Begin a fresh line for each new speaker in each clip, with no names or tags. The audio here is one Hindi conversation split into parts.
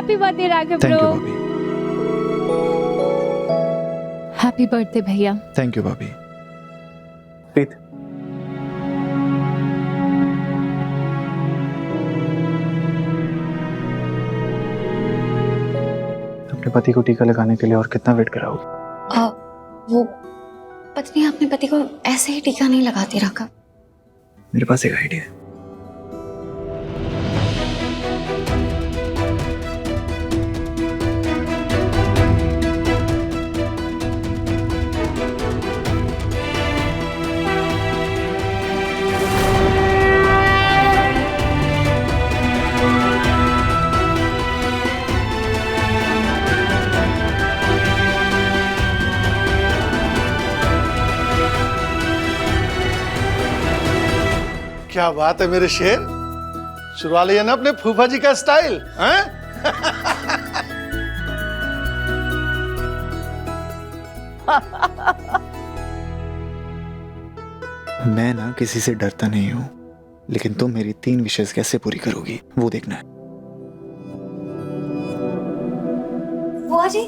Happy birthday Raghav
thank you
bro.
भाभी।
हैप्पी बर्थडे भैया।
थैंक यू भाभी।
प्रीत, अपने पति को टीका लगाने के लिए और कितना वेट कराओगे?
वो पत्नी अपने पति को ऐसे ही टीका नहीं लगाती राघव।
मेरे पास एक आइडिया है।
क्या बात है मेरे शेर, चुरा लिया ना अपने फूफा जी का स्टाइल, हैं?
मैं ना किसी से डरता नहीं हूँ, लेकिन तुम मेरी 3 विशेष कैसे पूरी करोगी वो देखना है।
बुआ जी,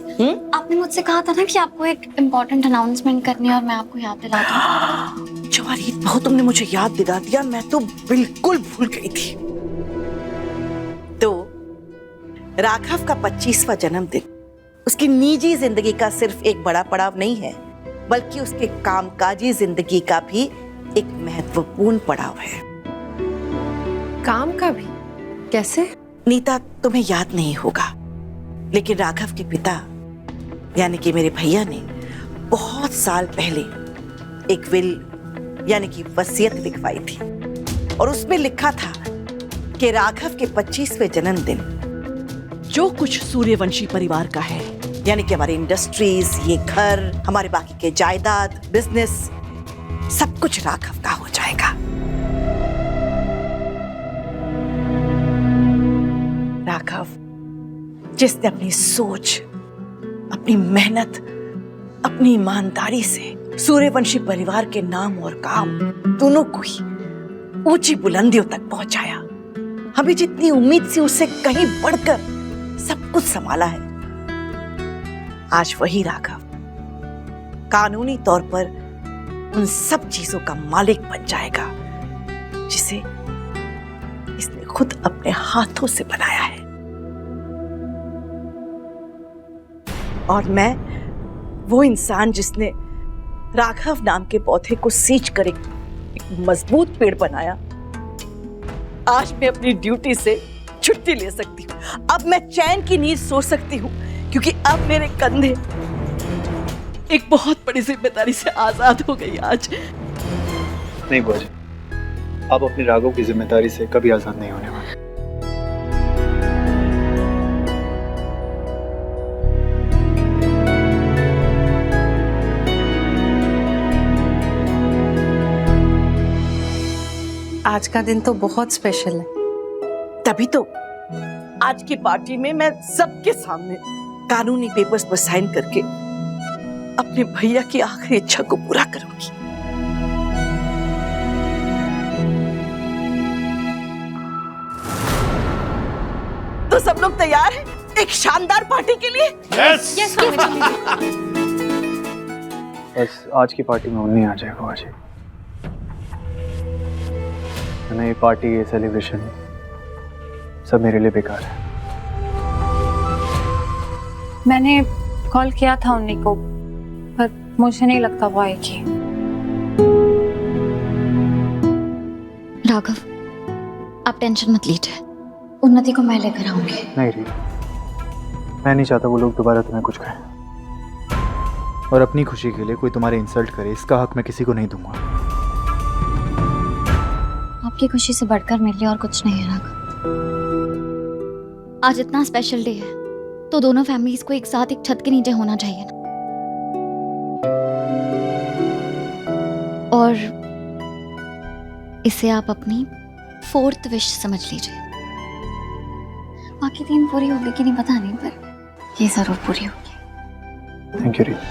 आपने मुझसे कहा था ना कि आपको एक इम्पोर्टेंट अनाउंसमेंट करनी है और मैं आपको याद दिलाता हूँ।
जवारीत बहुत तुमने मुझे याद दिला दिया, मैं तो बिल्कुल भूल गई थी। तो राघव का 25वां जन्मदिन उसकी निजी जिंदगी का सिर्फ एक बड़ा पड़ाव नहीं है, बल्कि उसके कामकाजी जिंदगी का भी एक महत्वपूर्ण पड़ाव है।
काम का भी? कैसे?
नीता, तुम्हें याद नहीं होगा, लेकिन राघव के पिता यानी कि मेरे भैया ने बहुत साल पहले एक विल यानी कि वसीयत लिखवाई थी और उसमें लिखा था कि राघव के 25वें जन्मदिन जो कुछ सूर्यवंशी परिवार का है, यानी कि हमारी इंडस्ट्रीज, ये घर, हमारे बाकी के जायदाद, बिजनेस, सब कुछ राघव का हो जाएगा। राघव जिसने अपनी सोच, अपनी मेहनत, अपनी ईमानदारी से सूर्यवंशी परिवार के नाम और काम दोनों को ही ऊंची बुलंदियों तक पहुंचाया। हमें जितनी उम्मीद थी उससे कहीं बढ़कर सब कुछ संभाला है। आज वही राघव कानूनी तौर पर उन सब चीजों का मालिक बन जाएगा जिसे इसने खुद अपने हाथों से बनाया है। और मैं वो इंसान जिसने राघव नाम के पौधे को सींच कर एक मजबूत पेड़ बनाया, आज मैं अपनी ड्यूटी से छुट्टी ले सकती हूँ। अब मैं चैन की नींद सो सकती हूँ, क्योंकि अब मेरे कंधे एक बहुत बड़ी जिम्मेदारी से आजाद हो गई आज।
नहीं बुआ जी, आप अपनी राघव की जिम्मेदारी से कभी आजाद नहीं होने वाले।
आज का दिन तो बहुत स्पेशल है।
तभी तो आज की पार्टी में मैं सबके सामने कानूनी पेपर्स पर साइन करके अपने भैया की आखिरी इच्छा को पूरा करूंगी। तो सब लोग तैयार हैं एक शानदार पार्टी के लिए?
यस
यस
बस आज की पार्टी में उन्हीं आ जाए बुआ जी, वरना ये पार्टी, ये सेलिब्रेशन सब मेरे लिए बेकार है।
मैंने कॉल किया था उन्हीं को, पर मुझे नहीं लगता वो आएगी।
राघव, आप टेंशन मत लीजिए, उन्नति को मैं लेकर आऊंगी।
नहीं रीता, मैं नहीं चाहता वो लोग दोबारा तुम्हें कुछ कहें।
और अपनी खुशी के लिए कोई तुम्हारे इंसल्ट करे, इसका हक मैं किसी को नहीं दूंगा।
आपकी खुशी से बढ़कर मेरे लिए और कुछ नहीं है राघव। आज इतना स्पेशल डे है तो दोनों फैमिलीज को एक साथ एक छत के नीचे होना चाहिए ना। और इसे आप अपनी 4th विश समझ लीजिए। बाकी 3 पूरी होगी कि नहीं पता नहीं, पर ये जरूर पूरी होगी।
Thank you Rita.